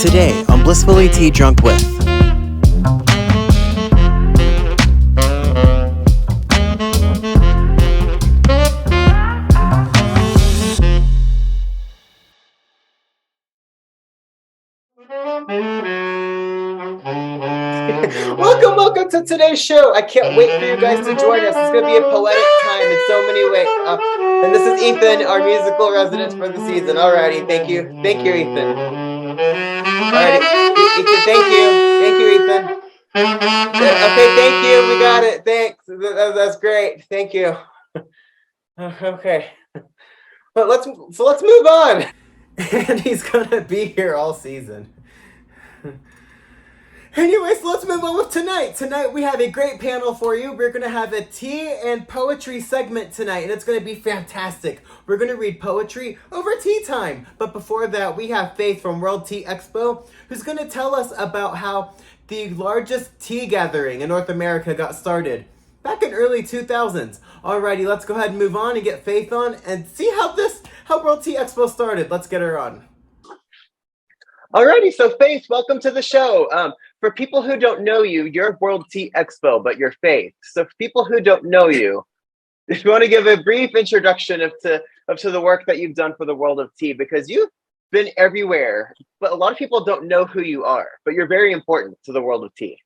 Today on Blissfully Tea Drunk with. Welcome to today's show. I can't wait for you guys to join us. It's going to be a poetic time in so many ways. And this is Ethan, our musical resident for the season. Alrighty, thank you, Ethan. Alrighty, Ethan, thank you, Ethan. Okay, thank you. We got it. Thanks. That's great. Thank you. Okay, but let's move on. And he's gonna be here all season. Anyways, let's move on with tonight. Tonight we have a great panel for you. We're going to have a tea and poetry segment tonight, and it's going to be fantastic. We're going to read poetry over tea time. But before that, we have Faith from World Tea Expo, who's going to tell us about how the largest tea gathering in North America got started back in early 2000s. Alrighty, let's go ahead and move on and get Faith on and see how World Tea Expo started. Let's get her on. Alrighty, so Faith, welcome to the show. For people who don't know you, you're World Tea Expo, but you're Faith. So for people who don't know you, if you want to give a brief introduction of to the work that you've done for the world of tea, because you've been everywhere, but a lot of people don't know who you are, but you're very important to the world of tea.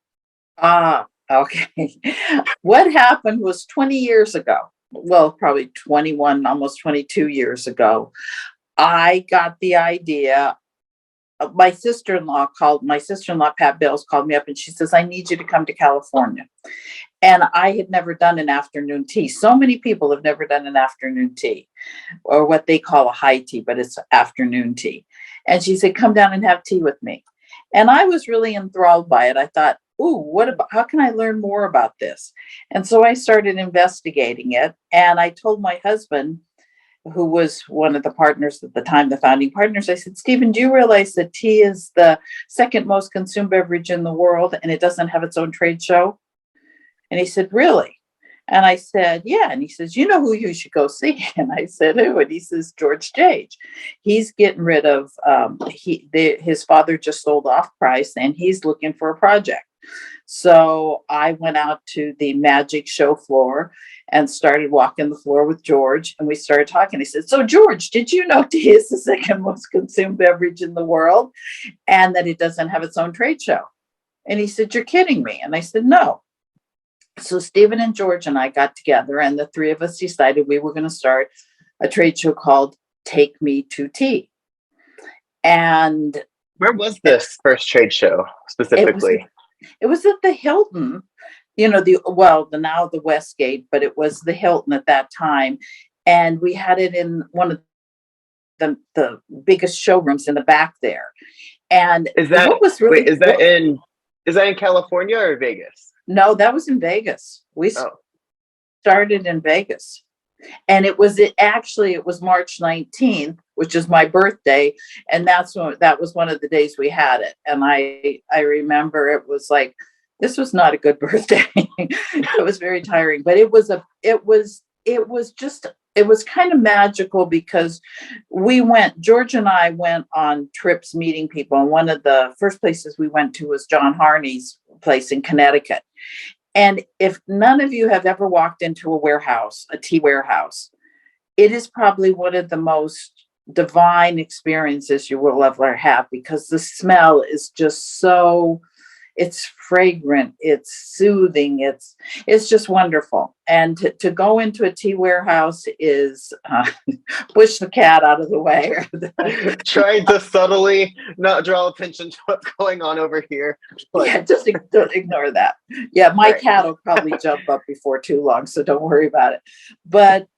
Okay. What happened was 20 years ago, well, probably 21, almost 22 years ago, I got the idea. My sister-in-law, Pat Bales, called me up and she says, I need you to come to California. And I had never done an afternoon tea. So many people have never done an afternoon tea, or what they call a high tea, but it's afternoon tea. And she said, come down and have tea with me. And I was really enthralled by it. I thought, how can I learn more about this? And so I started investigating it. And I told my husband, who was one of the partners at the time, the founding partners, I said, Stephen, do you realize that tea is the second most consumed beverage in the world and it doesn't have its own trade show? And he said, really? And I said, yeah. And he says, you know who you should go see? And I said, who? And he says, George Jage. He's getting rid of, his father just sold off Price and he's looking for a project. So I went out to the magic show floor and started walking the floor with George, and we started talking. He said, so George, did you know tea is the second most consumed beverage in the world and that it doesn't have its own trade show? And he said, you're kidding me. And I said, no. So Stephen and George and I got together, and the three of us decided we were going to start a trade show called Take Me to Tea. And where was this first trade show specifically? It was at the Hilton, the Westgate, but it was the Hilton at that time. And we had it in one of the biggest showrooms in the back there. And is that in California or Vegas? No, that was in Vegas. We started in Vegas. And it was March 19th, which is my birthday. And that was one of the days we had it. And I remember it was like, this was not a good birthday. It was very tiring, but it was kind of magical because George and I went on trips meeting people. And one of the first places we went to was John Harney's place in Connecticut. And if none of you have ever walked into a tea warehouse, it is probably one of the most divine experiences you will ever have, because the smell is just it's fragrant, it's soothing, it's just wonderful. And to go into a tea warehouse is push the cat out of the way. Trying to subtly not draw attention to what's going on over here. Yeah, just ignore that. Yeah, my cat will probably jump up before too long, so don't worry about it. But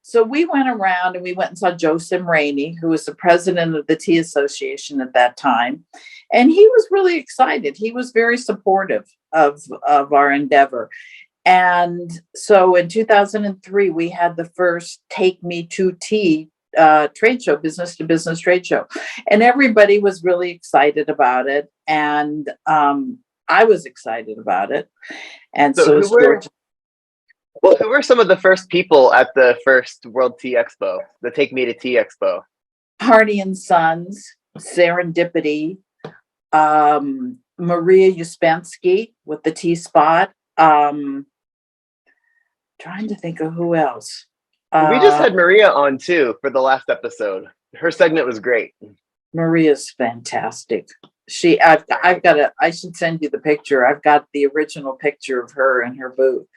so we went around and we went and saw Joe Simraney, who was the president of the Tea Association at that time. And he was really excited. He was very supportive of our endeavor. And so in 2003, we had the first Take Me to Tea trade show, business to business trade show. And everybody was really excited about it. And I was excited about it. And so was George. Well, who were some of the first people at the first World Tea Expo, the Take Me to Tea Expo? Harney and Sons, Serendipity, Maria Uspensky with the Tea Spot. Trying to think of who else. We just had Maria on too for the last episode. Her segment was great. Maria's fantastic. I should send you the picture. I've got the original picture of her in her booth.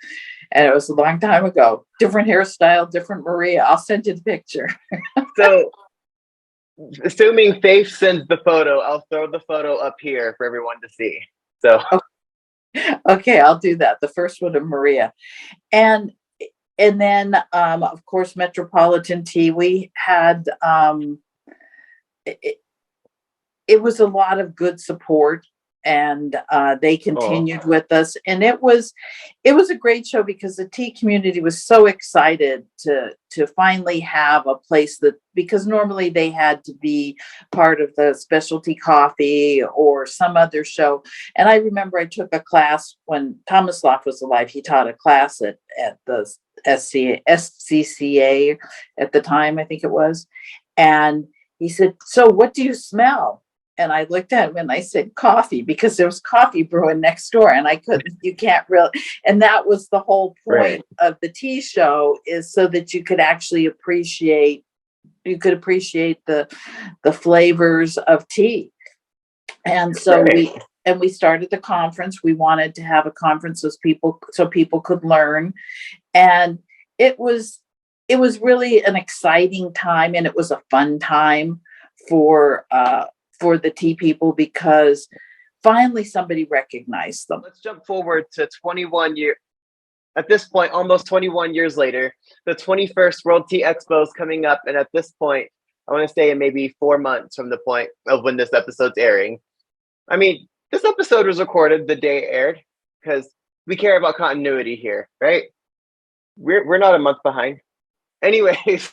And it was a long time ago. Different hairstyle, different Maria. I'll send you the picture. So, assuming Faith sends the photo, I'll throw the photo up here for everyone to see. So, okay, I'll do that. The first one of Maria. And then, of course, Metropolitan Tea. We had, it was a lot of good support, and they continued with us. And it was a great show because the tea community was so excited to finally have a place because normally they had to be part of the specialty coffee or some other show. And I remember I took a class when Thomas Loff was alive. He taught a class at the SCCA at the time, I think it was. And he said, "So what do you smell?" And I looked at him and I said, "Coffee," because there was coffee brewing next door and you can't really, and that was the whole point of the tea show, is so that you could actually appreciate the flavors of tea. And so we started the conference. We wanted to have a conference so people could learn. And it was really an exciting time, and it was a fun time for the tea people, because finally somebody recognized them. Let's jump forward to 21 years. At this point, almost 21 years later, the 21st World Tea Expo is coming up. And at this point, I want to say maybe 4 months from the point of when this episode's airing. I mean, this episode was recorded the day it aired because we care about continuity here, right? We're not a month behind. Anyways,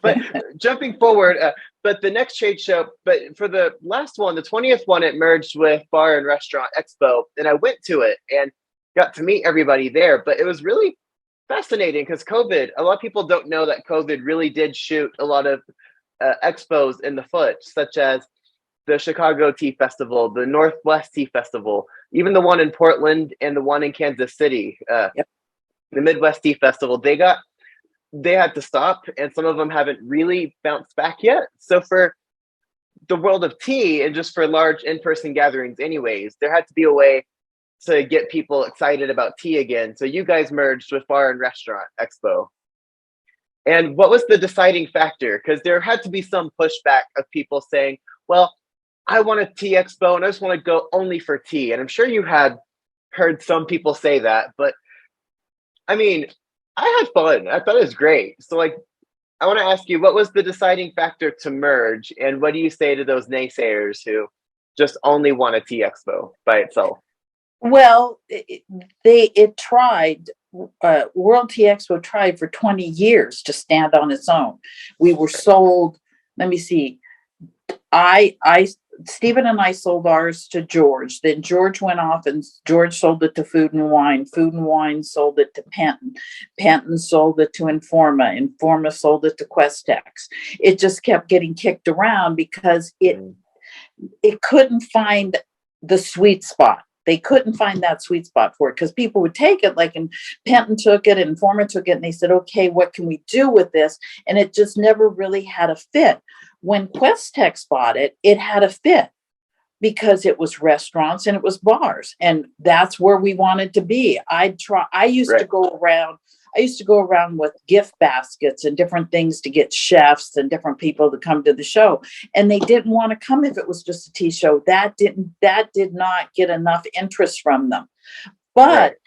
but jumping forward, but the next trade show, but for the last one, the 20th one, it merged with Bar and Restaurant Expo, and I went to it and got to meet everybody there. But it was really fascinating because COVID, a lot of people don't know that COVID really did shoot a lot of expos in the foot, such as the Chicago Tea Festival, the Northwest Tea Festival, even the one in Portland and the one in Kansas City, the Midwest Tea Festival. They had to stop, and some of them haven't really bounced back yet. So for the world of tea, and just for large in-person gatherings anyways, there had to be a way to get people excited about tea again. So you guys merged with Bar and Restaurant Expo. And what was the deciding factor? Because there had to be some pushback of people saying, well, I want a tea expo and I just want to go only for tea. And I'm sure you had heard some people say that, but I mean, I had fun. I thought it was great. So I want to ask you, what was the deciding factor to merge? And what do you say to those naysayers who just only want a tea expo by itself? Well, World Tea Expo tried for 20 years to stand on its own. We were sold, let me see, Stephen and I sold ours to George. Then George went off and George sold it to Food and Wine. Food and Wine sold it to Penton. Penton sold it to Informa. Informa sold it to Questex. It just kept getting kicked around because it couldn't find the sweet spot. They couldn't find that sweet spot for it because people would take it, and Penton took it and Informa took it, and they said, okay, what can we do with this? And it just never really had a fit. When Questex bought it, it had a fit because it was restaurants and it was bars, and that's where we wanted to be. I used to go around with gift baskets and different things to get chefs and different people to come to the show, and they didn't want to come if it was just a tea show. That did not get enough interest from them. But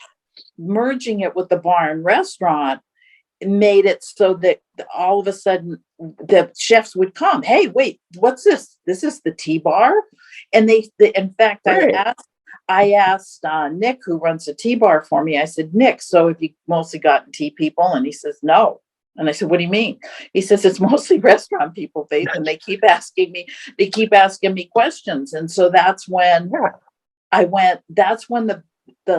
merging it with the Bar and Restaurant made it so that all of a sudden the chefs would come. Hey, wait, what's this? This is the tea bar. And in fact, I asked Nick, who runs a tea bar for me. I said, Nick, so have you mostly gotten tea people? And he says, no. And I said, what do you mean? He says, it's mostly restaurant people, Faith, and they keep asking me questions. And so that's when that's when the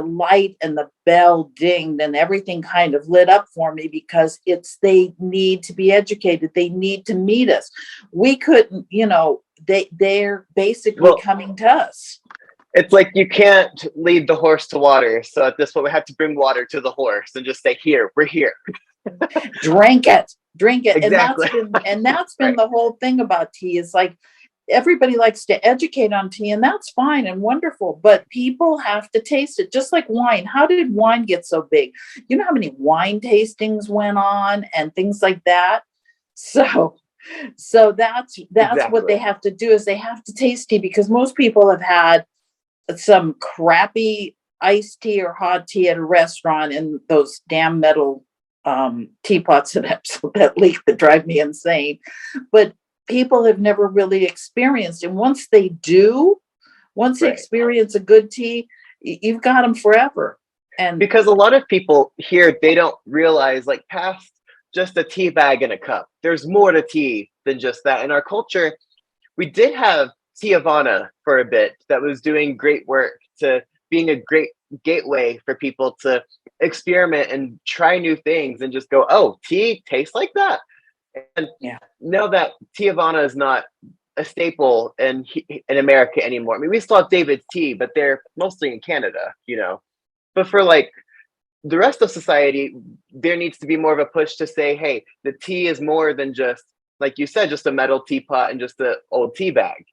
light and the bell dinged and everything kind of lit up for me, because they need to be educated. They need to meet us. We couldn't, they're basically coming to us. It's like you can't lead the horse to water. So at this point, we have to bring water to the horse and just say, here, we're here. Drink it. Exactly. And that's been the whole thing about tea, is like, everybody likes to educate on tea, and that's fine and wonderful, but people have to taste it, just like wine. How did wine get so big? You know how many wine tastings went on and things like that? So that's Exactly. what they have to do, is they have to taste tea, because most people have had some crappy iced tea or hot tea at a restaurant in those damn metal teapots that leak, that drive me insane. But people have never really experienced. And once they experience a good tea, you've got them forever. And because a lot of people here, they don't realize, like, past just a tea bag and a cup, there's more to tea than just that. In our culture, we did have Tea Havana for a bit that was doing great work, to being a great gateway for people to experiment and try new things and just go, oh, tea tastes like that. And know that Tea Havana is not a staple in America anymore. I mean, we still have David's tea, but they're mostly in Canada, you know. But for like the rest of society, there needs to be more of a push to say, hey, the tea is more than just, like you said, just a metal teapot and just an old tea bag.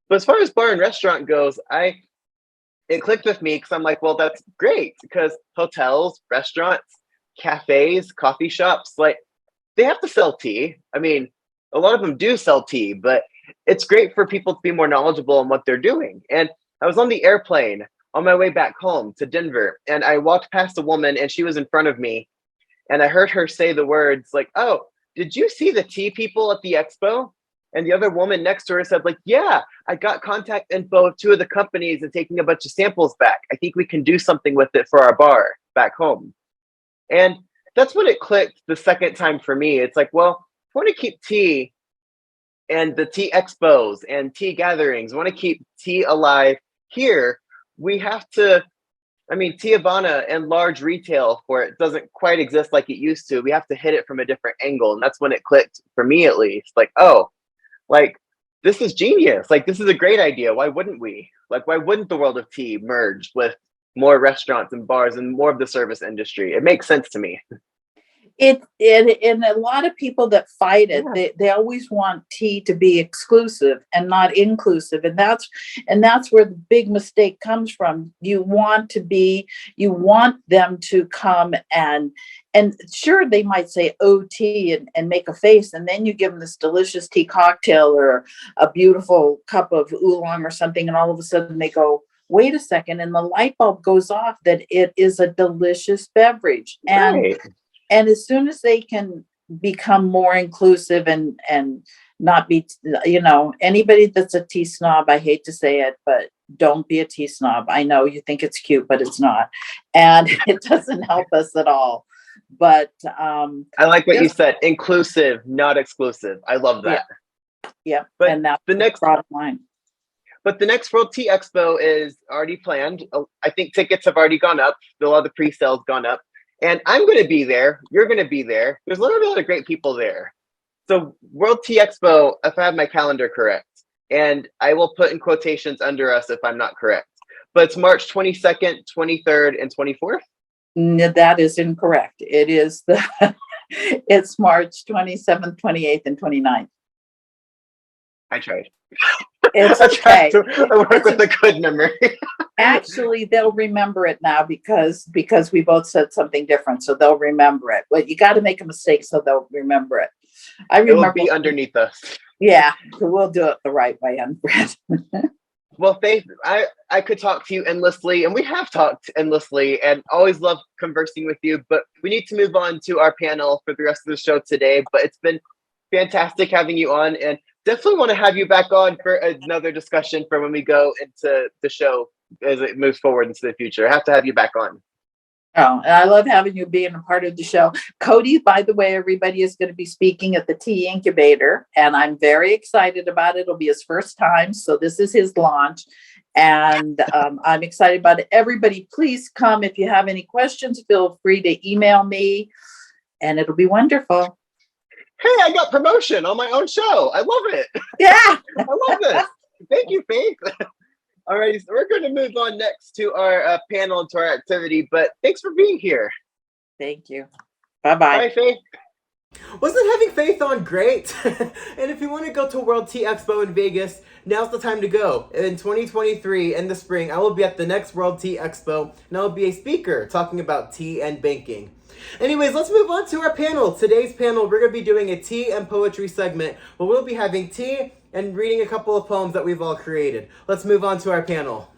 But as far as bar and restaurant goes, it clicked with me, because I'm like, well, that's great, because hotels, restaurants, cafes, coffee shops, like, they have to sell tea. I mean, a lot of them do sell tea, but it's great for people to be more knowledgeable in what they're doing. And I was on the airplane on my way back home to Denver, and I walked past a woman, and she was in front of me, and I heard her say the words like, oh, did you see the tea people at the expo? And the other woman next to her said, like, yeah, I got contact info of 2 of the companies and taking a bunch of samples back. I think we can do something with it for our bar back home. And that's when it clicked the second time for me. It's like, well, if we want to keep tea and the tea expos and tea gatherings, we want to keep tea alive here, we have to, I mean, Tea Havana and large retail for it doesn't quite exist like it used to. We have to hit it from a different angle. And that's when it clicked, for me at least. Like, oh, like, this is genius. Like, this is a great idea. Why wouldn't we? Like, why wouldn't the world of tea merge with more restaurants and bars and more of the service industry? It makes sense to me. And a lot of people that fight it, they always want tea to be exclusive and not inclusive. And that's where the big mistake comes from. You want them to come and sure, they might say, oh, tea, and make a face. And then you give them this delicious tea cocktail or a beautiful cup of oolong or something. And all of a sudden they go, wait a second. And the light bulb goes off that it is a delicious beverage. And as soon as they can become more inclusive and not be, anybody that's a tea snob, I hate to say it, but don't be a tea snob. I know you think it's cute, but it's not. And it doesn't help us at all. But I like what you said, inclusive, not exclusive. I love that. Yeah. But and that's the next bottom line. But the next World Tea Expo is already planned. I think tickets have already gone up. A lot of the pre-sales gone up. And I'm going to be there. You're going to be there. There's a lot of great people there. So World Tea Expo, if I have my calendar correct, and I will put in quotations under us if I'm not correct, but it's March 22nd, 23rd, and 24th? No, that is incorrect. It's March 27th, 28th, and 29th. I tried. It's okay. I work with a good memory. Actually, they'll remember it now because we both said something different, so they'll remember it. But you got to make a mistake so they'll remember it. I remember. It will be underneath us. Yeah, we'll do it the right way, Brett. Well, Faith, I could talk to you endlessly, and we have talked endlessly, and always love conversing with you. But we need to move on to our panel for the rest of the show today. But it's been fantastic having you on, and definitely want to have you back on for another discussion for when we go into the show as it moves forward into the future. I have to have you back on. Oh, and I love having you being a part of the show. Cody, by the way, everybody is going to be speaking at the Tea Incubator, and I'm very excited about it. It'll be his first time, so this is his launch, and I'm excited about it. Everybody, please come. If you have any questions, feel free to email me, and it'll be wonderful. Hey, I got promotion on my own show. I love it. Yeah. I love Faith. Alrighty, so we're going to move on next to our panel and to our activity, but thanks for being here. Thank you. Bye-bye. Bye, Faith. Wasn't having Faith on great? And if you want to go to World Tea Expo in Vegas, now's the time to go. In 2023, in the spring, I will be at the next World Tea Expo, and I will be a speaker talking about tea and banking. Anyways, let's move on to our panel. Today's panel, we're going to be doing a tea and poetry segment, where we'll be having tea and reading a couple of poems that we've all created. Let's move on to our panel.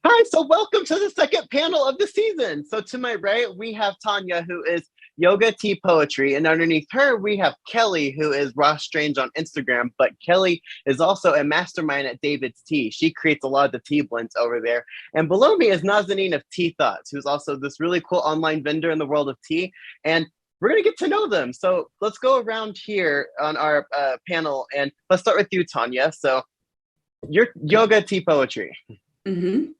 Hi, so welcome to the second panel of the season. So to my right, we have Taniya, who is Yoga Tea Poetry, and underneath her, we have Kelly, who is Ross Strange on Instagram, but Kelly is also a mastermind at David's Tea. She creates a lot of the tea blends over there. And below me is Nazanin of Tea Thoughts, who's also this really cool online vendor in the world of tea, and we're going to get to know them. So let's go around here on our panel, and let's start with you, Taniya. So you're Yoga Tea Poetry. Mm-hmm.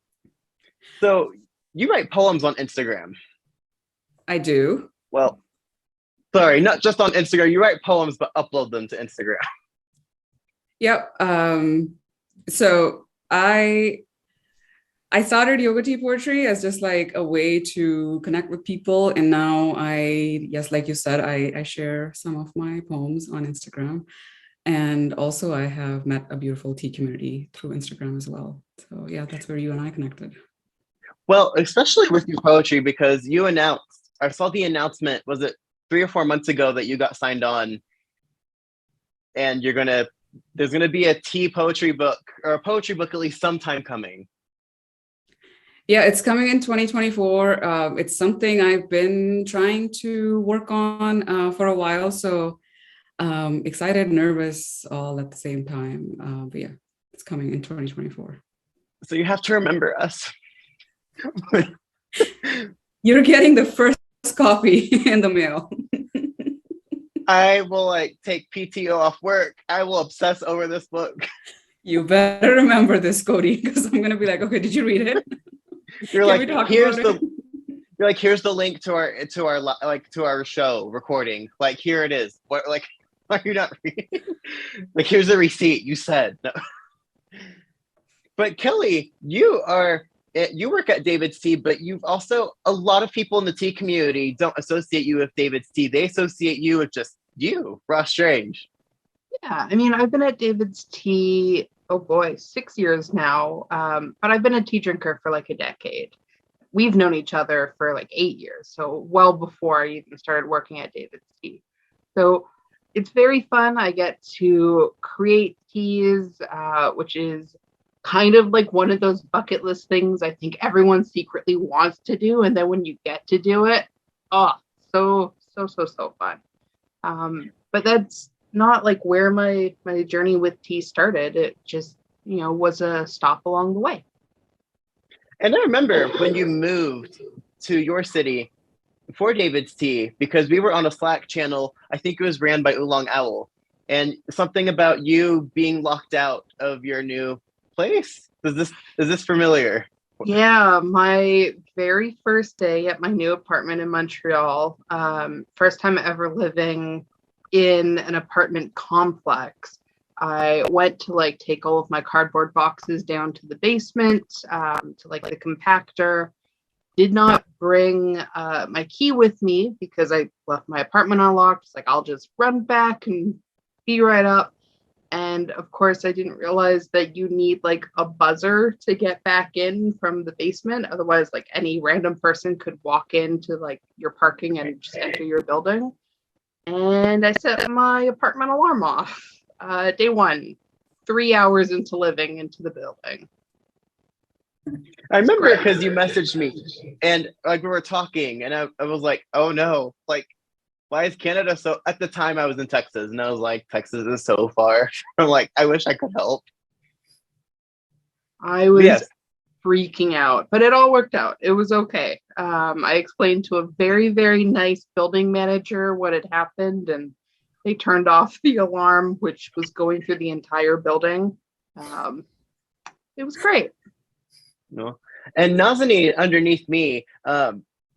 So you write poems on Instagram. I do. Well, sorry, not just on Instagram. You write poems, but upload them to Instagram. Yep. So I started yoga tea poetry as just like a way to connect with people. And now yes, like you said, I share some of my poems on Instagram. And also I have met a beautiful tea community through Instagram as well. So yeah, that's where you and I connected. Well, especially with your poetry, because you announced, I saw the announcement, was it 3 or 4 months ago that you got signed on, and there's gonna be a tea poetry book, or a poetry book at least sometime coming. Yeah, it's coming in 2024. It's something I've been trying to work on for a while. So excited, nervous, all at the same time. But yeah, it's coming in 2024. So you have to remember us. You're getting the first copy in the mail. I will take PTO off work. I will obsess over this book. You better remember this, Cody, because I'm gonna be like, okay, did you read it? You're like, here's the link to our show recording. Like, here it is. What, like, are you not reading? Like, here's the receipt. You said no. But Kelly, you work at David's Tea, but you've also, a lot of people in the tea community don't associate you with David's Tea. They associate you with just you, Ross Strange. Yeah, I mean, I've been at David's Tea, 6 years now, but I've been a tea drinker for like a decade. We've known each other for like 8 years, so well before I even started working at David's Tea. So it's very fun. I get to create teas, which is kind of like one of those bucket list things I think everyone secretly wants to do. And then when you get to do it, so fun. But that's not like where my journey with tea started. It just, was a stop along the way. And I remember when you moved to your city for David's Tea, because we were on a Slack channel, I think it was ran by Oolong Owl, and something about you being locked out of your new place. Is this familiar? Yeah, my very first day at my new apartment in Montreal, first time ever living in an apartment complex. I went to take all of my cardboard boxes down to the basement, to the compactor. Did not bring my key with me because I left my apartment unlocked. It's I'll just run back and be right up. And of course, I didn't realize that you need a buzzer to get back in from the basement. Otherwise, any random person could walk into your parking and just enter your building. And I set my apartment alarm off. Day 1, 3 hours into living into the building. I remember because you messaged me and we were talking and I was like, oh no, why is Canada so, at the time I was in Texas and I was like, Texas is so far. I'm I wish I could help. I was freaking out, but it all worked out. It was okay. I explained to a very, very nice building manager what had happened and they turned off the alarm, which was going through the entire building. It was great. No. And Nazanin underneath me,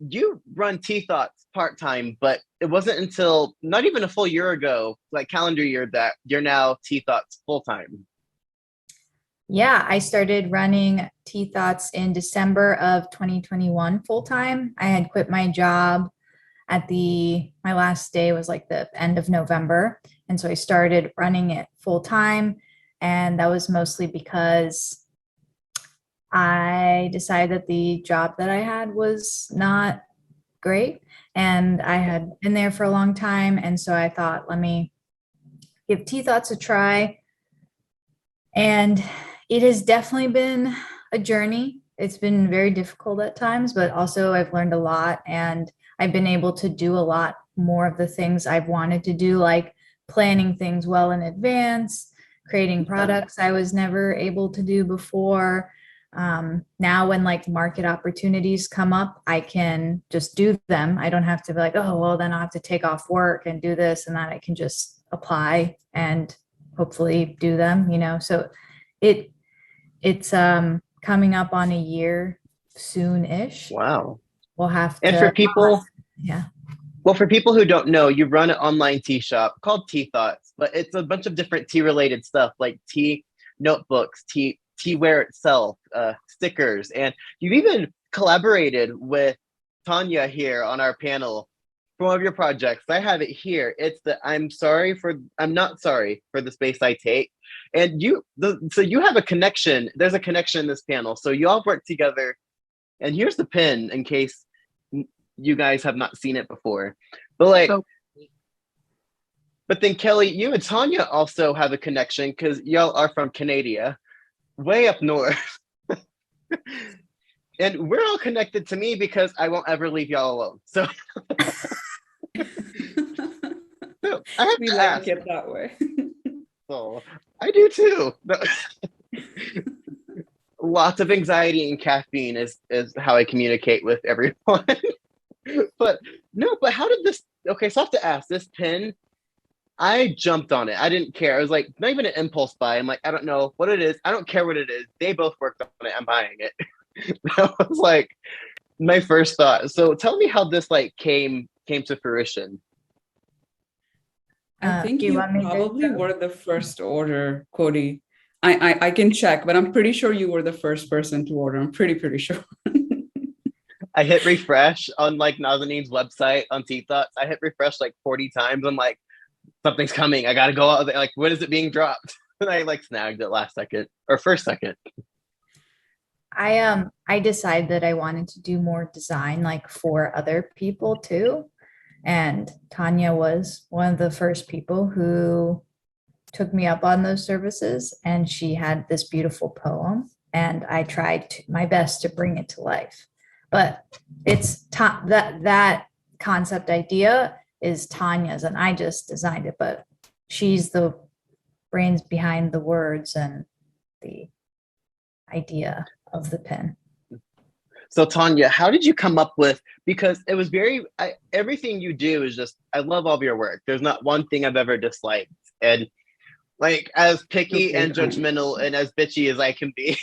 you run Tea Thoughts part-time, but it wasn't until not even a full year ago, calendar year, that you're now Tea Thoughts full-time. Yeah, I started running Tea Thoughts in December of 2021 full time. I had quit my job at my last day was like the end of November. And so I started running it full time. And that was mostly because I decided that the job that I had was not great. And I had been there for a long time. And so I thought, let me give Tea Thoughts a try. And it has definitely been a journey. It's been very difficult at times, but also I've learned a lot, and I've been able to do a lot more of the things I've wanted to do, like planning things well in advance, creating products I was never able to do before. Now when like market opportunities come up, I can just do them. I don't have to be like, oh, well, then I'll have to take off work and do this and that. I can just apply and hopefully do them, so it's coming up on a year soon-ish. Wow. We'll have to. And for people, yeah. well, for people who don't know, you run an online tea shop called Tea Thoughts, but it's a bunch of different tea related stuff like tea notebooks, teaware itself, stickers, and you've even collaborated with Taniya here on our panel for one of your projects. I have it here. It's the I'm not sorry for the space I take. And so you have a connection. There's a connection in this panel. So you all work together. And here's the pin in case you guys have not seen it before. But but then Kelly, you and Taniya also have a connection because y'all are from Canada, way up north. And we're all connected to me because I won't ever leave y'all alone. So, so I have We to like ask. it that way. So I do too. Lots of anxiety and caffeine is how I communicate with everyone. But how did this? Okay, so I have to ask. This pin, I jumped on it. I didn't care. I was like, not even an impulse buy. I'm like, I don't know what it is. I don't care what it is. They both worked on it. I'm buying it. That was like my first thought. So tell me how this like came to fruition. I think you you want me to probably go? were the first to order, Cody. I can check, but I'm pretty sure you were the first person to order. I'm pretty sure. I hit refresh on like Nazanin's website on Tea Thoughts. I hit refresh like 40 times. I'm like, something's coming. I gotta go out there. Like, when is it being dropped? And I like snagged it last second or first second. I decided that I wanted to do more design like for other people too. And Taniya was one of the first people who took me up on those services, and she had this beautiful poem, and I tried my best to bring it to life. But it's that concept idea is Tanya's, and I just designed it, but she's the brains behind the words and the idea of the pen. So Taniya, how did you come up with, because it was everything you do is just, I love all of your work. There's not one thing I've ever disliked. And like as picky and judgmental and as bitchy as I can be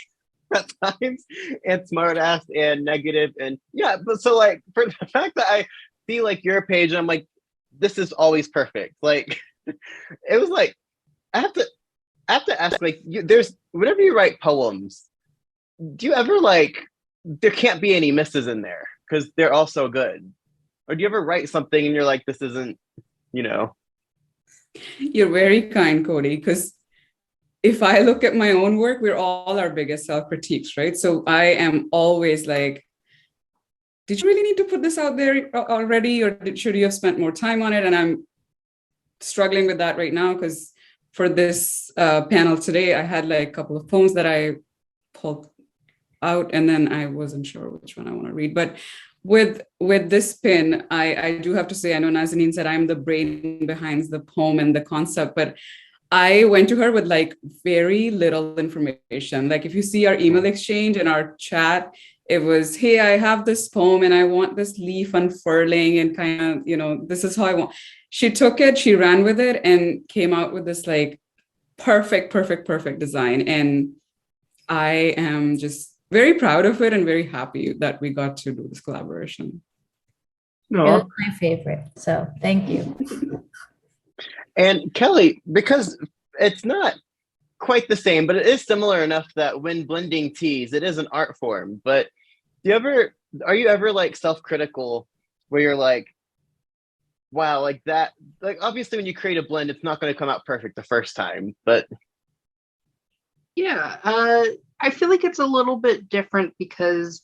at times, and smart ass and negative, and yeah, but so like for the fact that I see like your page and I'm like, this is always perfect. Like it was like I have to ask, like there's whenever you write poems, do you ever like there can't be any misses in there because they're all so good? Or do you ever write something and you're like, this isn't, You're very kind, Cody, because if I look at my own work, we're all our biggest self-critiques, right? So I am always like, did you really need to put this out there already? Or should you have spent more time on it? And I'm struggling with that right now because for this panel today, I had like a couple of poems that I pulled out and then I wasn't sure which one I want to read. But with this pin, I do have to say, I know Nazanin said I'm the brain behind the poem and the concept, but I went to her with like very little information. Like if you see our email exchange and our chat, it was, hey, I have this poem and I want this leaf unfurling and kind of, this is how I want. She took it, she ran with it and came out with this like perfect design. And I am just very proud of it and very happy that we got to do this collaboration. It was my favorite, so thank you. And Kelly, because it's not quite the same, but it is similar enough that when blending teas, it is an art form. But are you ever like self-critical where you're like, wow, like that, like obviously when you create a blend, it's not going to come out perfect the first time, but Yeah, I feel like it's a little bit different because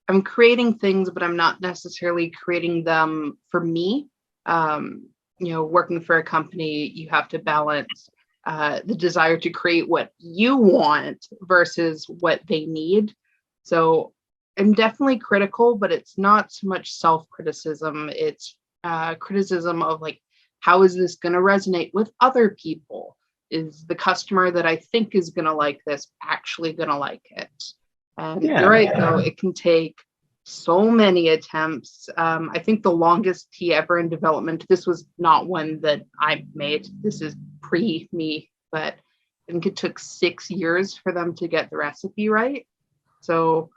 I'm creating things, but I'm not necessarily creating them for me. Working for a company, you have to balance the desire to create what you want versus what they need. So I'm definitely critical, but it's not so much self-criticism. It's criticism of like, how is this going to resonate with other people? Is the customer that I think is going to like this actually going to like it? And yeah. you're right, though, it can take so many attempts. I think the longest tea ever in development, this was not one that I made, this is pre me, but I think it took 6 years for them to get the recipe right. So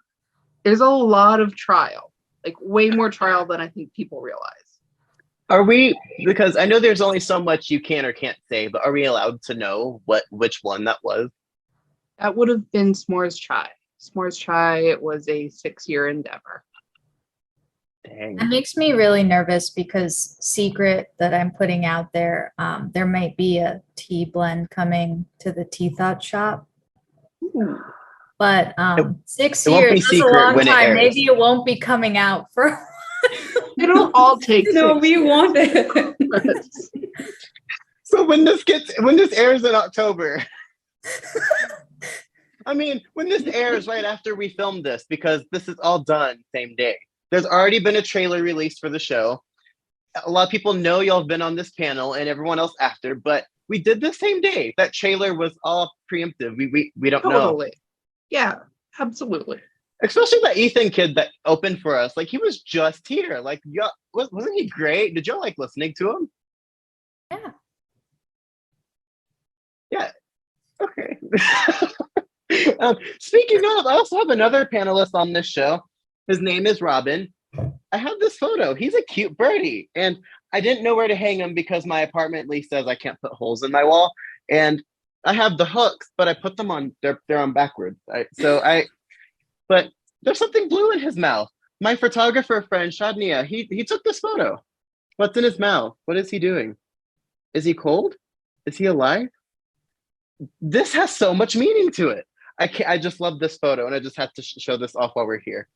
there's a lot of trial, like way more trial than I think people realize. Because I know there's only so much you can or can't say, but are we allowed to know which one that was? That would have been S'mores Chai. S'mores Chai was a 6-year endeavor. Dang. That makes me really nervous because secret that I'm putting out there, there might be a tea blend coming to the Tea Thoughts shop. Ooh. But It 6 won't be years, that's a secret long when it time. airs. Maybe it won't be coming out for. It'll all take No, 6 we want it. years. So when this airs in October, I mean, when this airs right after we film this, because this is all done same day. There's already been a trailer released for the show. A lot of people know y'all have been on this panel and everyone else after, but we did the same day. That trailer was all preemptive. We don't know. Totally. Yeah, absolutely. Especially that Ethan kid that opened for us. Like, he was just here. Like, yeah, wasn't he great? Did y'all like listening to him? Yeah. Yeah. Okay. Speaking of, I also have another panelist on this show. His name is Robin. I have this photo. He's a cute birdie. And I didn't know where to hang him because my apartment lease says I can't put holes in my wall. And I have the hooks, but I put them on, they're on backwards. But there's something blue in his mouth. My photographer friend, Taniya, he took this photo. What's in his mouth? What is he doing? Is he cold? Is he alive? This has so much meaning to it. I just love this photo, and I just have to show this off while we're here.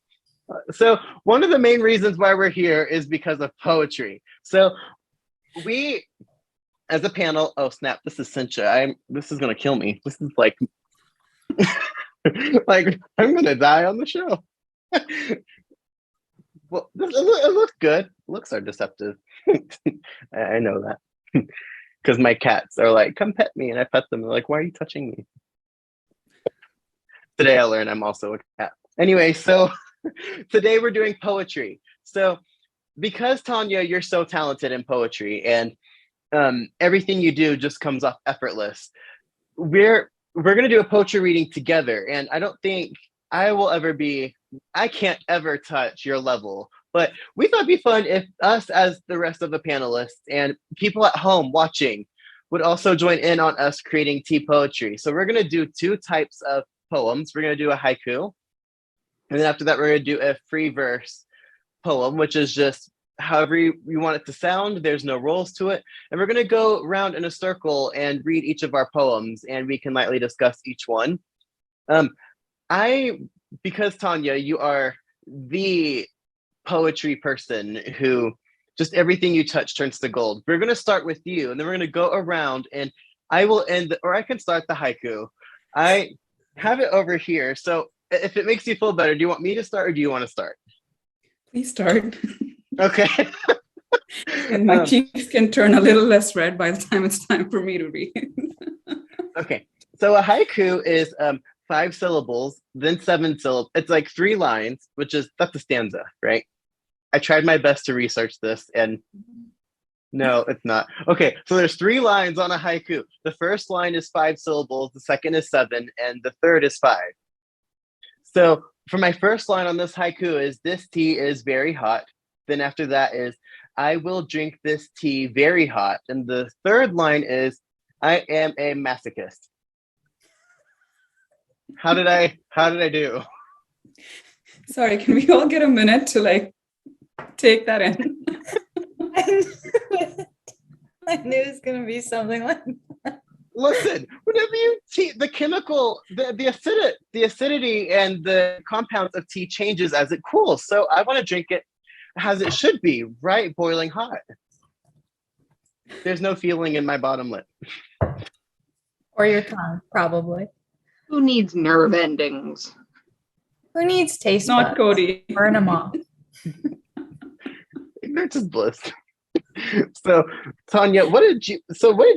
So one of the main reasons why we're here is because of poetry. So we, as a panel, oh snap, this is Cincha. This is gonna kill me. This is like, like I'm gonna die on the show. Well, it looks good. Looks are deceptive. I know that. Because my cats are like, come pet me, and I pet them. They're like, why are you touching me? Today I learned I'm also a cat. Anyway, so today we're doing poetry. So because Taniya, you're so talented in poetry, and everything you do just comes off effortless. We're gonna do a poetry reading together, and I don't think I can't ever touch your level. But we thought it'd be fun if us, as the rest of the panelists and people at home watching, would also join in on us creating tea poetry. So we're going to do 2 types of poems. We're going to do a haiku. And then after that, we're going to do a free verse poem, which is just however you want it to sound. There's no rules to it. And we're going to go around in a circle and read each of our poems, and we can lightly discuss each one. Because Taniya, you are the poetry person who just everything you touch turns to gold. We're going to start with you, and then we're going to go around, and I will end, or I can start the haiku. I have it over here. So if it makes you feel better, do you want me to start or do you want to start? Please start. Okay. And my cheeks can turn a little less red by the time it's time for me to read. Okay. So a haiku is 5 syllables, then 7 syllables. It's like 3 lines, that's a stanza, right? I tried my best to research this, and no, it's not. Okay, so there's 3 lines on a haiku. The first line is 5 syllables, the second is 7, and the third is 5. So for my first line on this haiku is, this tea is very hot. Then after that is, I will drink this tea very hot. And the third line is, I am a masochist. How did I do? Sorry, can we all get a minute to like take that in? I knew it was gonna be something like that. Listen, whenever you tea, the chemical, the acidity and the compounds of tea changes as it cools. So I want to drink it as it should be, right? Boiling hot. There's no feeling in my bottom lip. Or your tongue, probably. Who needs nerve endings? Who needs taste Not buds? Cody. Burn them off. Ignorance is bliss. So Tanya, what did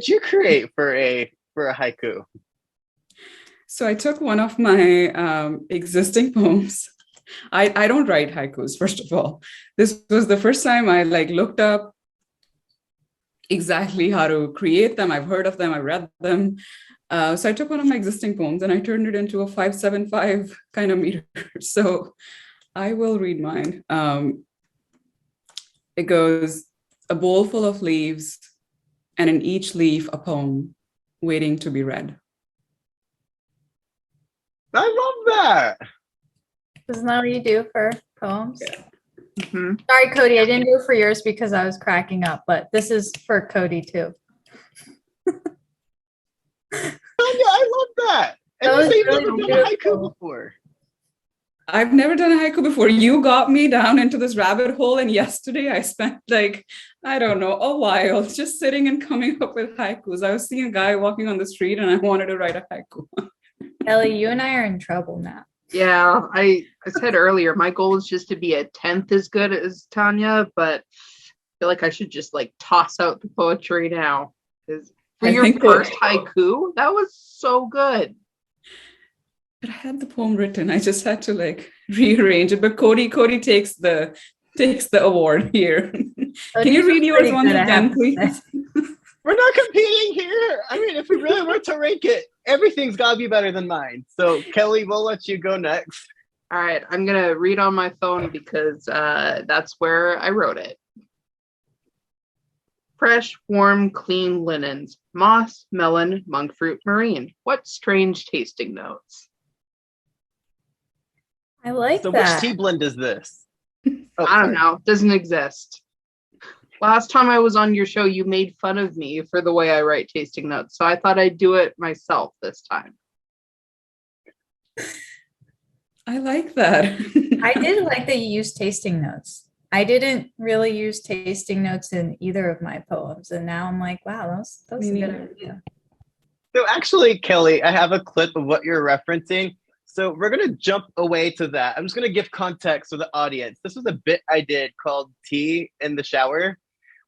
you create for a haiku? So I took one of my existing poems. I don't write haikus, first of all. This was the first time I like looked up exactly how to create them. I've heard of them, I read them. So I took one of my existing poems and I turned it into a 575 kind of meter. So I will read mine. It goes, a bowl full of leaves, and in each leaf a poem waiting to be read. I love that. Isn't that what you do for poems? Yeah. Mm-hmm. Sorry, Cody, I didn't do it for yours because I was cracking up, but this is for Cody too. Tanya, I love that. And That you was say you've really never done a haiku beautiful. before. I've never done a haiku before. You got me down into this rabbit hole, and yesterday I spent like, I don't know, a while just sitting and coming up with haikus. I was seeing a guy walking on the street and I wanted to write a haiku. Ellie, you and I are in trouble now. Yeah, I said earlier, my goal is just to be a 10th as good as Tanya, but I feel like I should just like toss out the poetry now. Because for I your think first haiku, that was so good. But I had the poem written. I just had to like rearrange it. But Cody takes the award here. Can you read yours once again, please? We're not competing here. I mean, if we really were to rank it, everything's got to be better than mine. So, Kelly, we'll let you go next. All right, I'm going to read on my phone because that's where I wrote it. Fresh, warm, clean linens, moss, melon, monk fruit, marine. What strange tasting notes. I like So, that. which tea blend is this? Oh, I don't sorry. know. Doesn't exist. Last time I was on your show, you made fun of me for the way I write tasting notes. So I thought I'd do it myself this time. I like that. I did like that you used tasting notes. I didn't really use tasting notes in either of my poems. And now I'm like, wow, that was a good idea. So actually, Kelly, I have a clip of what you're referencing. So we're going to jump away to that. I'm just going to give context to the audience. This was a bit I did called Tea in the Shower,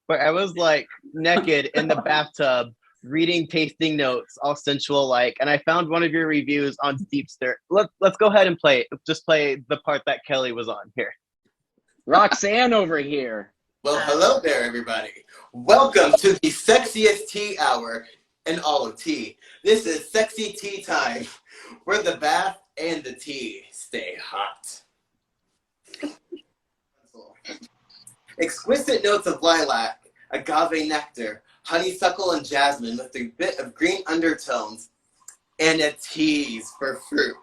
where I was like naked in the bathtub reading tasting notes, all sensual like. And I found one of your reviews on Deepster. Let's go ahead and play it. Just play the part that Kelly was on here. Roxanne over here. Well, hello there, everybody. Welcome to the sexiest tea hour in all of tea. This is sexy tea time, where the bath and the tea stay hot. Exquisite notes of lilac, agave nectar, honeysuckle and jasmine with a bit of green undertones, and a tease for fruit.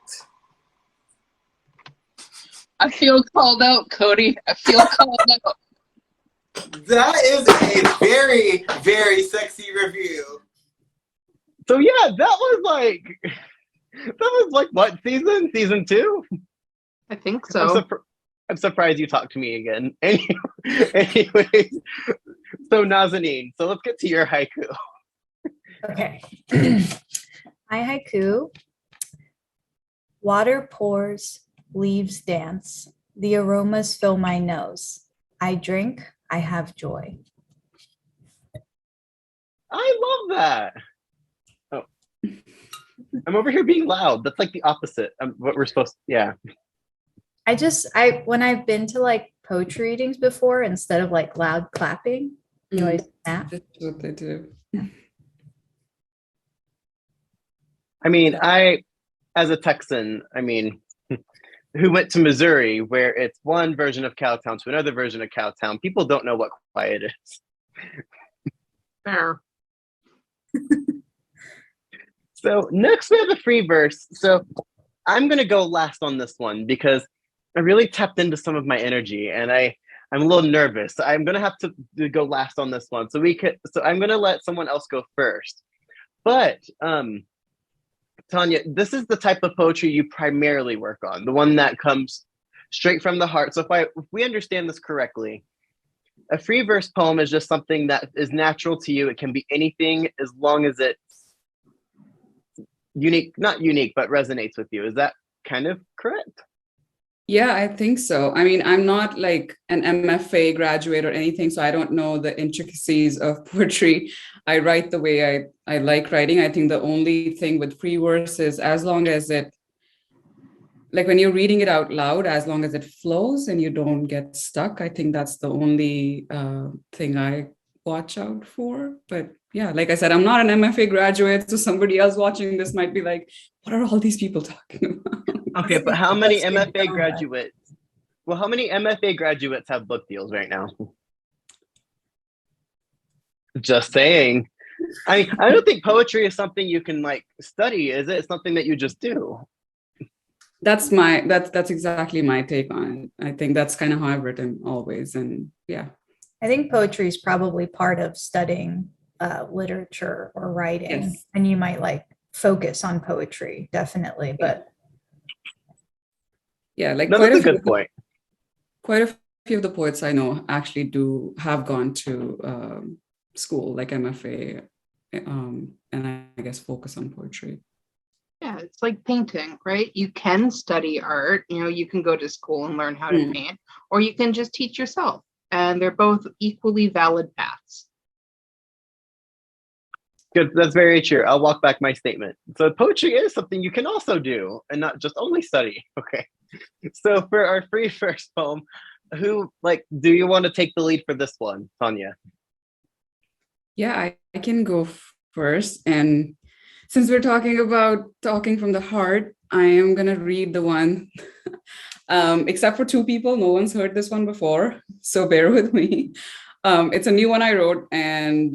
I feel called out, Cody. I feel called out. That is a very, very sexy review. So yeah, that was like what season? Season 2? I think so. I'm surprised you talked to me again. Anyways, so Nazanin, so let's get to your haiku. Okay. My haiku. Water pours, leaves dance. The aromas fill my nose. I drink, I have joy. I love that. Oh, I'm over here being loud. That's like the opposite of what we're supposed to, yeah. When I've been to like poetry readings before, instead of like loud clapping, you always snap. That's what they do. I mean, as a Texan, who went to Missouri, where it's one version of Cowtown to another version of Cowtown, people don't know what quiet is. Fair. So next we have the free verse. So I'm gonna go last on this one because I really tapped into some of my energy, and I'm a little nervous. So I'm gonna have to go last on this one. So I'm gonna let someone else go first. But Tanya, this is the type of poetry you primarily work on, the one that comes straight from the heart. So if we understand this correctly, a free verse poem is just something that is natural to you. It can be anything as long as it's unique, not unique, but resonates with you. Is that kind of correct? Yeah, I think so. I mean, I'm not like an MFA graduate or anything, so I don't know the intricacies of poetry. I write the way I like writing. I think the only thing with free verse is as long as it, like when you're reading it out loud, as long as it flows and you don't get stuck, I think that's the only thing I watch out for. But yeah, like I said, I'm not an MFA graduate, so somebody else watching this might be like, what are all these people talking about? Okay, but how many MFA graduates? Well, how many MFA graduates have book deals right now? Just saying. I mean, I don't think poetry is something you can like study, is it? It's something that you just do. That's exactly my take on it. I think that's kind of how I've written always. And yeah. I think poetry is probably part of studying literature or writing. Yes. And you might like focus on poetry, definitely. But yeah, like no, that's a good point. Quite a few of the poets I know actually have gone to school, like MFA, and I guess focus on poetry. Yeah, it's like painting, right? You can study art, you can go to school and learn how to paint, or you can just teach yourself. And they're both equally valid paths. Good, that's very true. I'll walk back my statement. So poetry is something you can also do and not just only study. Okay. So for our free first poem, do you want to take the lead for this one, Tanya? Yeah, I can go first. And since we're talking about talking from the heart, I am going to read the one, except for two people. No one's heard this one before, so bear with me. It's a new one I wrote, and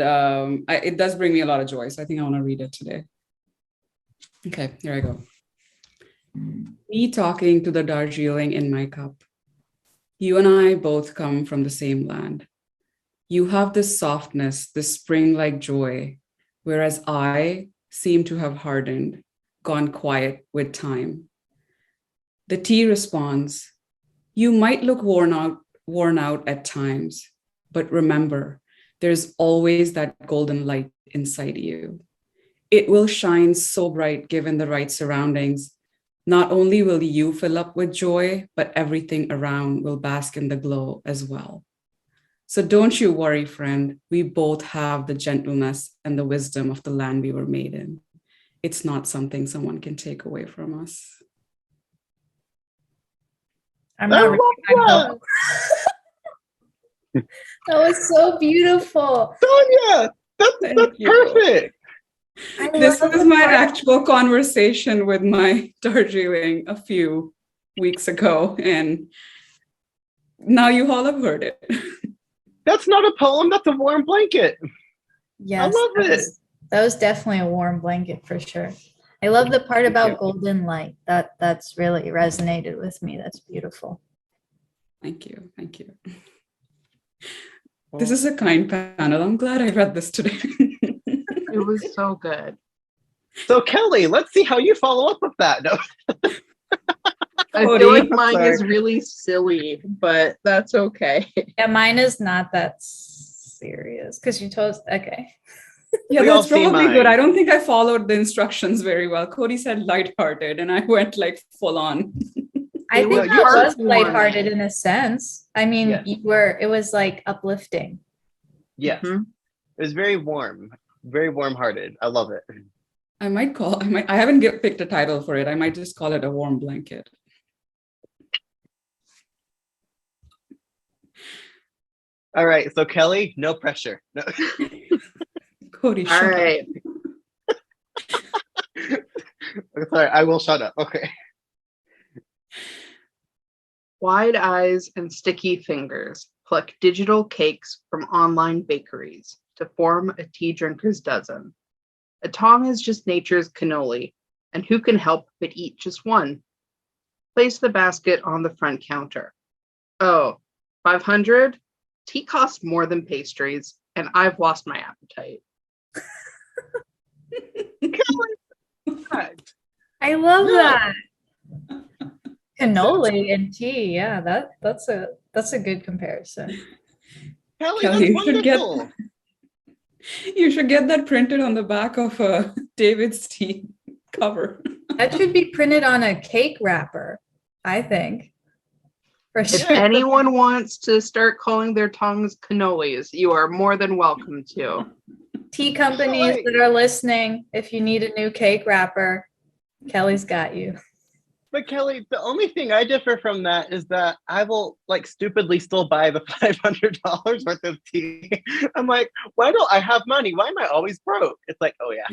it does bring me a lot of joy. So I think I want to read it today. Okay, here I go. Me talking to the Darjeeling in my cup. You and I both come from the same land. You have this softness, this spring-like joy, whereas I seem to have hardened, gone quiet with time. The tea responds, you might look worn out at times, but remember, there's always that golden light inside you. It will shine so bright given the right surroundings. Not only will you fill up with joy, but everything around will bask in the glow as well. So don't you worry, friend. We both have the gentleness and the wisdom of the land we were made in. It's not something someone can take away from us. I'm not reading. That was so beautiful. Tanya, that's perfect. This was my actual conversation with my Darjeeling a few weeks ago, and now you all have heard it. That's not a poem, that's a warm blanket. Yes, I love it. That was definitely a warm blanket for sure. I love the part about golden light. That's really resonated with me. That's beautiful. Thank you. This is a kind panel. I'm glad I read this today. It was so good. So Kelly, let's see how you follow up with that. No. I feel like mine is really silly, but that's okay. Yeah, mine is not that serious because you told us. Okay. Yeah, that's probably good. I don't think I followed the instructions very well. Cody said lighthearted, and I went like full on. I think it was lighthearted in a sense. I mean, it was like uplifting. Yes. Mm-hmm. It was very warm-hearted. I love it. I haven't picked a title for it. I might just call it a warm blanket. All right. So Kelly, no pressure. No. Cody, all right. Sorry, I will shut up. Okay. Wide eyes and sticky fingers pluck digital cakes from online bakeries to form a tea drinker's dozen. A tong is just nature's cannoli, and who can help but eat just one? Place the basket on the front counter. Oh, 500? Tea costs more than pastries, and I've lost my appetite. I love No. that. Cannoli and tea. Yeah, that's a good comparison. Kelly, Kelly, that's you should get wonderful. you should get that printed on the back of a David's tea cover. That should be printed on a cake wrapper, I think. For If sure. anyone wants to start calling their tongues cannolis, you are more than welcome to. Tea companies Like- that are listening, if you need a new cake wrapper, Kelly's got you. But Kelly, the only thing I differ from that is that I will like stupidly still buy the $500 worth of tea. I'm like, why don't I have money? Why am I always broke? It's like, oh yeah.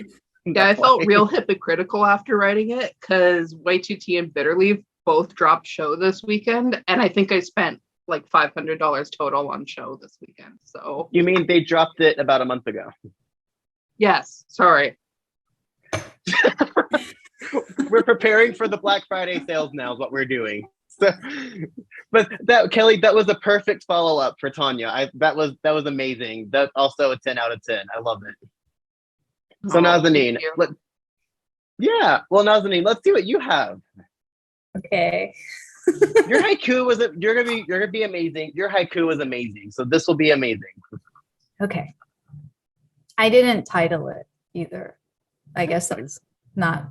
Yeah, I That's felt why. real hypocritical after writing it because Y2 Tea and Bitterleaf both dropped show this weekend, and I think I spent like $500 total on show this weekend. So You mean they dropped it about a month ago? yes, sorry. We're preparing for the Black Friday sales now is what we're doing. So, but that Kelly, that was a perfect follow-up for Tanya. That was amazing. That's also a 10 out of 10. I love it. So Oh, Nazanin, thank you. Nazanin, let's see what you have. Okay. Your haiku was you're gonna be amazing. Your haiku was amazing. So this will be amazing. Okay. I didn't title it either. I guess that's not.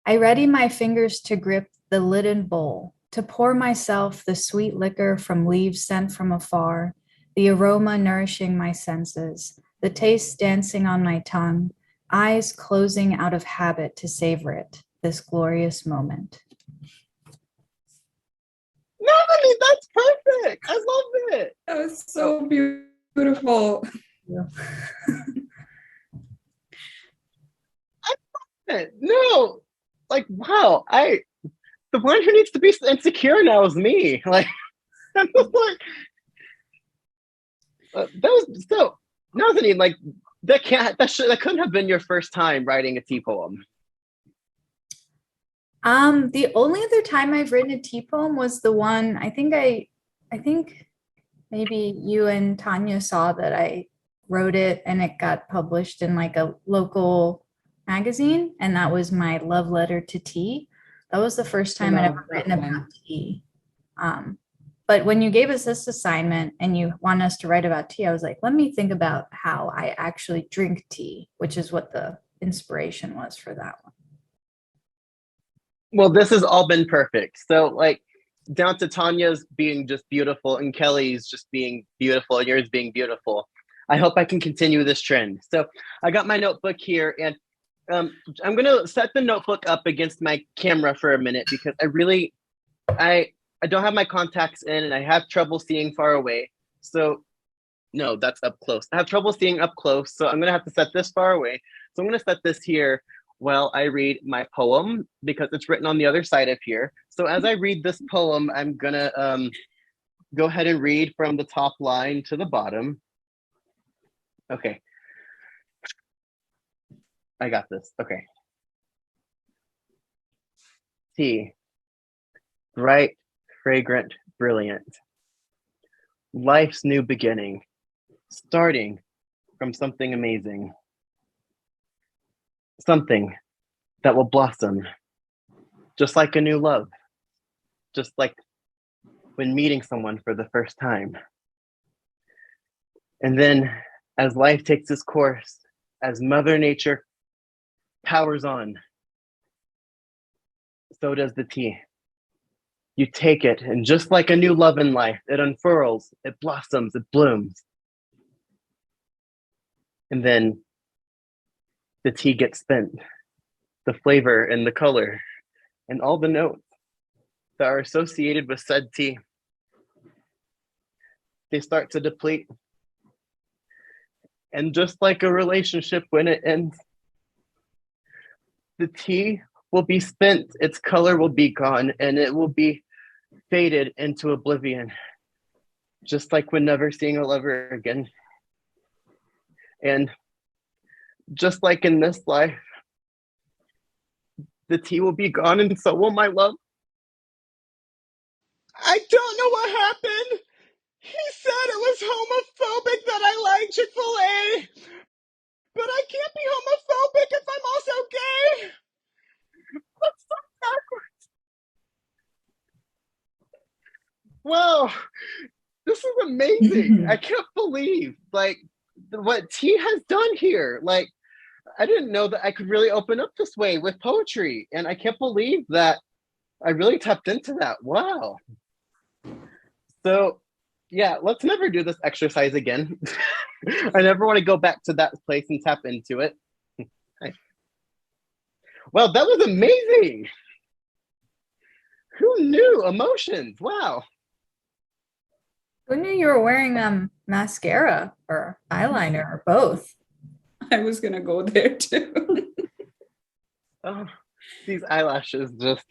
I ready my fingers to grip the lidded bowl, to pour myself the sweet liquor from leaves sent from afar, the aroma nourishing my senses, the taste dancing on my tongue, eyes closing out of habit to savor it, this glorious moment. Nazanin, that's perfect. I love it. That was so beautiful. No, like wow. The one who needs to be insecure now is me. Like I'm just like that was so Nazanin, like that couldn't have been your first time writing a tea poem. The only other time I've written a tea poem was the one I think maybe you and Tanya saw that I wrote it and it got published in like a local magazine, and that was my love letter to tea. That was the first time I'd ever written about tea. But when you gave us this assignment and you want us to write about tea, I was like, let me think about how I actually drink tea, which is what the inspiration was for that one. Well, this has all been perfect. So like down to Tanya's being just beautiful and Kelly's just being beautiful and yours being beautiful. I hope I can continue this trend. So I got my notebook here and I'm going to set the notebook up against my camera for a minute because I don't have my contacts in and I have trouble seeing far away. So no, that's up close. I have trouble seeing up close. So I'm going to have to set this far away. So I'm going to set this here while I read my poem because it's written on the other side of here. So as I read this poem, I'm going to go ahead and read from the top line to the bottom. Okay. I got this. Okay. Tea. Bright, fragrant, brilliant. Life's new beginning. Starting from something amazing. Something that will blossom. Just like a new love. Just like when meeting someone for the first time. And then as life takes its course, as Mother Nature powers on, so does the tea. You take it, and just like a new love in life, it unfurls, it blossoms, it blooms. And then the tea gets spent, the flavor and the color, and all the notes that are associated with said tea. They start to deplete. And just like a relationship, when it ends, the tea will be spent, its color will be gone, and it will be faded into oblivion, just like when never seeing a lover again. And just like in this life, the tea will be gone and so will my love. I don't know what happened. He said it was homophobic that I like Chick-fil-A, but I can't be homophobic if I'm also gay. What's so backwards? Wow, this is amazing. I can't believe like what tea has done here. Like, I didn't know that I could really open up this way with poetry, and I can't believe that I really tapped into that. Wow. So, yeah, let's never do this exercise again. I never want to go back to that place and tap into it. Well, that was amazing. Who knew? Emotions. Wow. Who knew you were wearing mascara or eyeliner or both? I was gonna go there too. Oh, these eyelashes just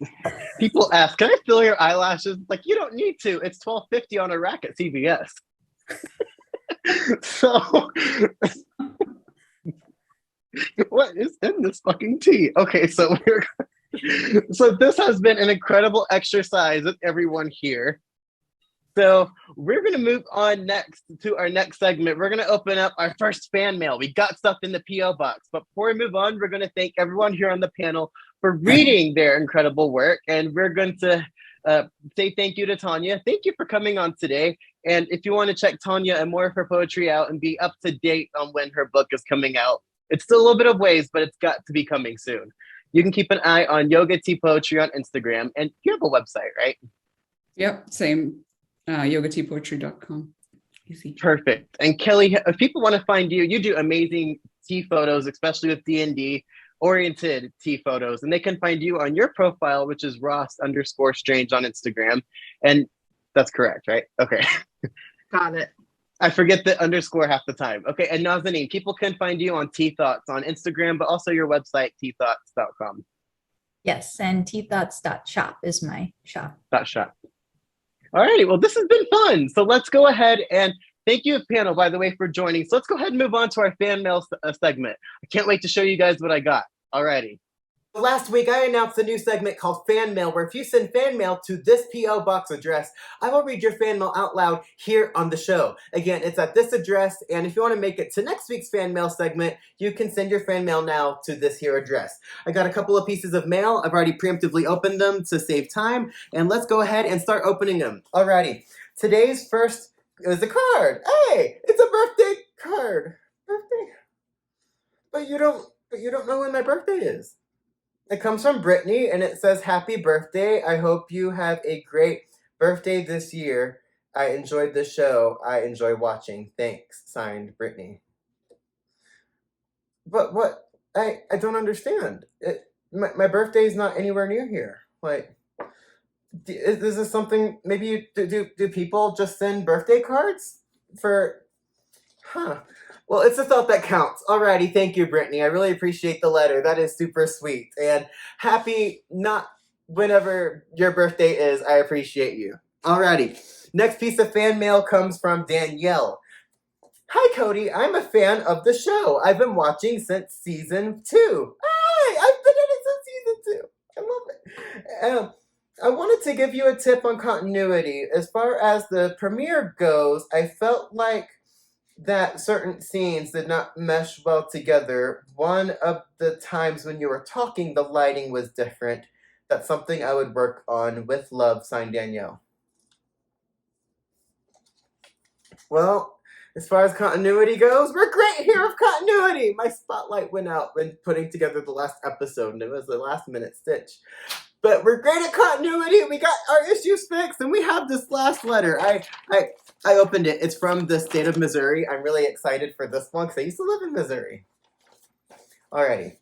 people ask, can I fill your eyelashes? Like, you don't need to. It's $12.50 on a rack at CVS. So what is in this fucking tea? Okay, so this has been an incredible exercise with everyone here. So we're going to move on next to our next segment. We're going to open up our first fan mail. We got stuff in the P.O. box. But before we move on, we're going to thank everyone here on the panel for reading their incredible work. And we're going to say thank you to Taniya. Thank you for coming on today. And if you want to check Taniya and more of her poetry out and be up to date on when her book is coming out, it's still a little bit of ways, but it's got to be coming soon. You can keep an eye on Yoga Tea Poetry on Instagram. And you have a website, right? Yep, same. yogateapoetry.com. Easy. Perfect. And Kelly, if people want to find you, you do amazing tea photos, especially with D&D oriented tea photos. And they can find you on your profile, which is Ross_Strange on Instagram. And that's correct, right? Okay. Got it. I forget the underscore half the time. Okay. And Nazanin, people can find you on Tea Thoughts on Instagram, but also your website, teathoughts.com. Yes, and teathoughts.shop is my shop. .shop. All righty. Well, this has been fun. So let's go ahead and thank you, panel, by the way, for joining. So let's go ahead and move on to our fan mail segment. I can't wait to show you guys what I got. All righty. Last week, I announced a new segment called Fan Mail, where if you send fan mail to this P.O. Box address, I will read your fan mail out loud here on the show. Again, it's at this address, and if you want to make it to next week's fan mail segment, you can send your fan mail now to this here address. I got a couple of pieces of mail. I've already preemptively opened them to save time, and let's go ahead and start opening them. Alrighty. Today's first is a card. Hey, it's a birthday card. Birthday? But you don't know when my birthday is. It comes from Brittany, and it says, "Happy birthday. I hope you have a great birthday this year. I enjoyed the show. I enjoy watching. Thanks." Signed, Brittany. But what? I don't understand. My birthday is not anywhere near here. Like, is this something, maybe do people just send birthday cards for, Well, it's a thought that counts. Alrighty, thank you, Brittany. I really appreciate the letter. That is super sweet. And happy, not whenever your birthday is, I appreciate you. Alrighty, next piece of fan mail comes from Danielle. "Hi, Cody. I'm a fan of the show. I've been watching since season 2. Hey, I've been in it since season 2. I love it. I wanted to give you a tip on continuity. As far as the premiere goes, I felt like that certain scenes did not mesh well together. One of the times when you were talking, the lighting was different. That's something I would work on. With love," signed Danielle. Well, as far as continuity goes, we're great here with continuity. My spotlight went out when putting together the last episode, and it was a last-minute stitch. But we're great at continuity. We got our issues fixed, and we have this last letter. I opened it. It's from the state of Missouri. I'm really excited for this one because I used to live in Missouri. Alrighty.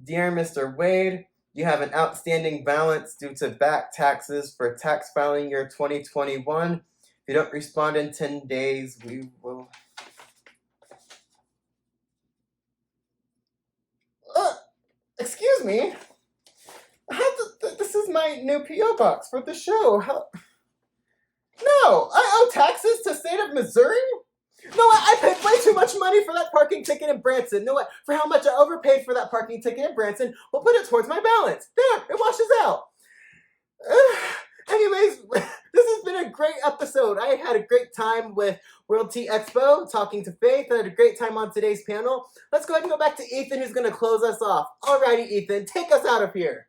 "Dear Mr. Wade, you have an outstanding balance due to back taxes for tax filing year 2021. If you don't respond in 10 days, we will..." Excuse me? This is my new P.O. box for the show. No, I owe taxes to state of Missouri? You know what? I paid way too much money for that parking ticket in Branson. You know what? For how much I overpaid for that parking ticket in Branson, we'll put it towards my balance. There, it washes out. Anyways, this has been a great episode. I had a great time with World Tea Expo, talking to Faith. I had a great time on today's panel. Let's go ahead and go back to Ethan, who's going to close us off. Alrighty, Ethan, take us out of here.